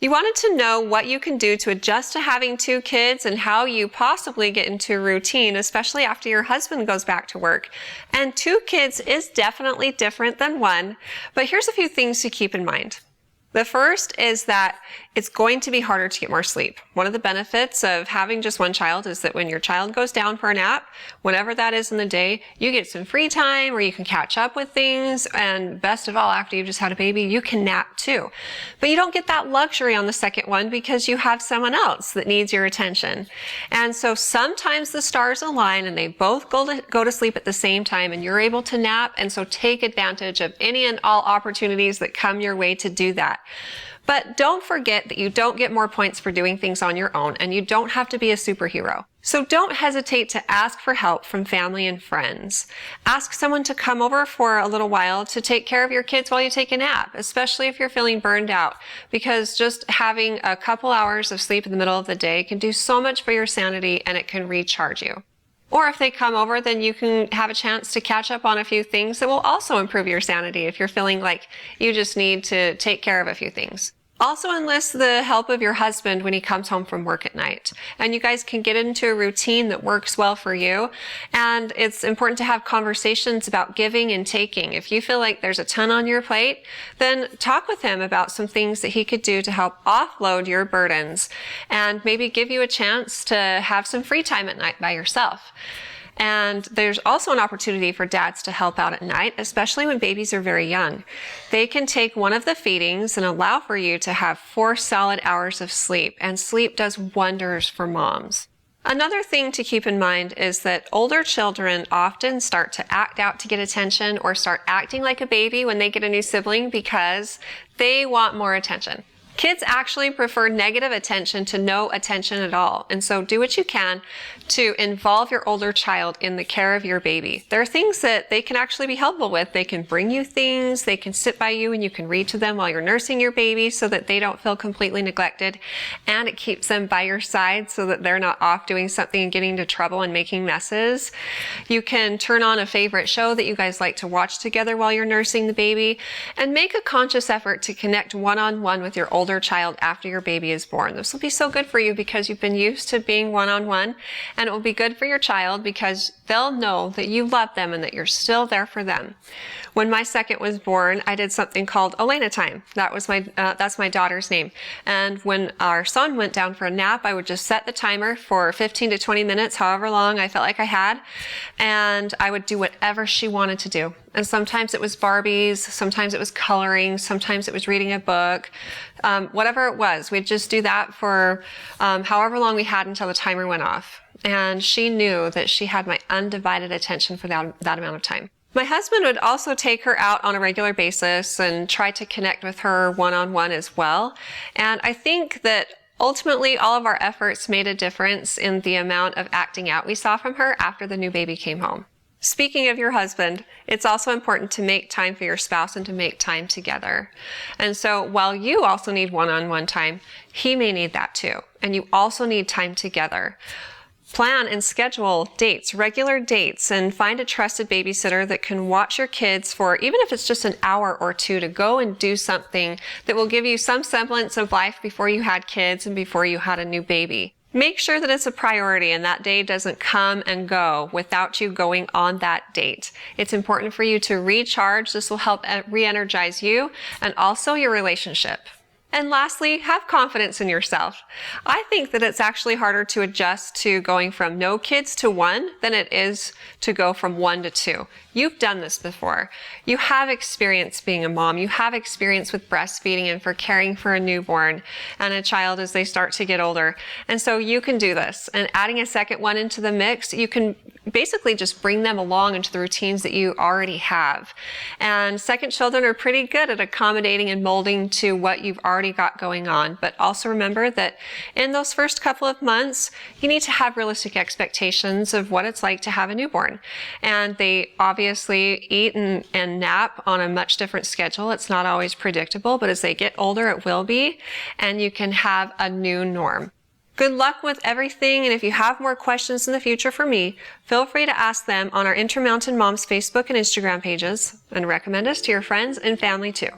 You wanted to know what you can do to adjust to having 2 kids and how you possibly get into a routine, especially after your husband goes back to work. And 2 kids is definitely different than 1, but here's a few things to keep in mind. The first is that it's going to be harder to get more sleep. One of the benefits of having just 1 child is that when your child goes down for a nap, whenever that is in the day, you get some free time or you can catch up with things. And best of all, after you've just had a baby, you can nap too. But you don't get that luxury on the second one because you have someone else that needs your attention. And so sometimes the stars align and they both go to sleep at the same time and you're able to nap. And so take advantage of any and all opportunities that come your way to do that. But don't forget that you don't get more points for doing things on your own, and you don't have to be a superhero. So don't hesitate to ask for help from family and friends. Ask someone to come over for a little while to take care of your kids while you take a nap, especially if you're feeling burned out, because just having a couple hours of sleep in the middle of the day can do so much for your sanity and it can recharge you. Or if they come over, then you can have a chance to catch up on a few things that will also improve your sanity if you're feeling like you just need to take care of a few things. Also enlist the help of your husband when he comes home from work at night. And you guys can get into a routine that works well for you. And it's important to have conversations about giving and taking. If you feel like there's a ton on your plate, then talk with him about some things that he could do to help offload your burdens and maybe give you a chance to have some free time at night by yourself. And there's also an opportunity for dads to help out at night, especially when babies are very young. They can take one of the feedings and allow for you to have 4 solid hours of sleep, and sleep does wonders for moms. Another thing to keep in mind is that older children often start to act out to get attention or start acting like a baby when they get a new sibling because they want more attention. Kids actually prefer negative attention to no attention at all. And so do what you can to involve your older child in the care of your baby. There are things that they can actually be helpful with. They can bring you things, they can sit by you and you can read to them while you're nursing your baby so that they don't feel completely neglected. And it keeps them by your side so that they're not off doing something and getting into trouble and making messes. You can turn on a favorite show that you guys like to watch together while you're nursing the baby, and make a conscious effort to connect one-on-one with your older child after your baby is born. This will be so good for you because you've been used to being one-on-one, and it will be good for your child because they'll know that you love them and that you're still there for them. When my second was born, I did something called Elena Time. That's my daughter's name. And when our son went down for a nap, I would just set the timer for 15 to 20 minutes, however long I felt like I had, and I would do whatever she wanted to do. And sometimes it was Barbies, sometimes it was coloring, sometimes it was reading a book, whatever it was. We'd just do that for however long we had until the timer went off. And she knew that she had my undivided attention for that amount of time. My husband would also take her out on a regular basis and try to connect with her one-on-one as well. And I think that ultimately all of our efforts made a difference in the amount of acting out we saw from her after the new baby came home. Speaking of your husband, it's also important to make time for your spouse and to make time together. And so while you also need one-on-one time, he may need that too. And you also need time together. Plan and schedule dates, regular dates, and find a trusted babysitter that can watch your kids for, even if it's just an hour or two, to go and do something that will give you some semblance of life before you had kids and before you had a new baby. Make sure that it's a priority and that day doesn't come and go without you going on that date. It's important for you to recharge. This will help re-energize you and also your relationship. And lastly, have confidence in yourself. I think that it's actually harder to adjust to going from no kids to 1 than it is to go from 1 to 2. You've done this before. You have experience being a mom. You have experience with breastfeeding and for caring for a newborn and a child as they start to get older. And so you can do this. And adding a second one into the mix, you can basically just bring them along into the routines that you already have. And second children are pretty good at accommodating and molding to what you've already got going on. But also remember that in those first couple of months, you need to have realistic expectations of what it's like to have a newborn. And they obviously eat and nap on a much different schedule. It's not always predictable, but as they get older, it will be. And you can have a new norm. Good luck with everything, and if you have more questions in the future for me, feel free to ask them on our Intermountain Moms Facebook and Instagram pages, and recommend us to your friends and family too.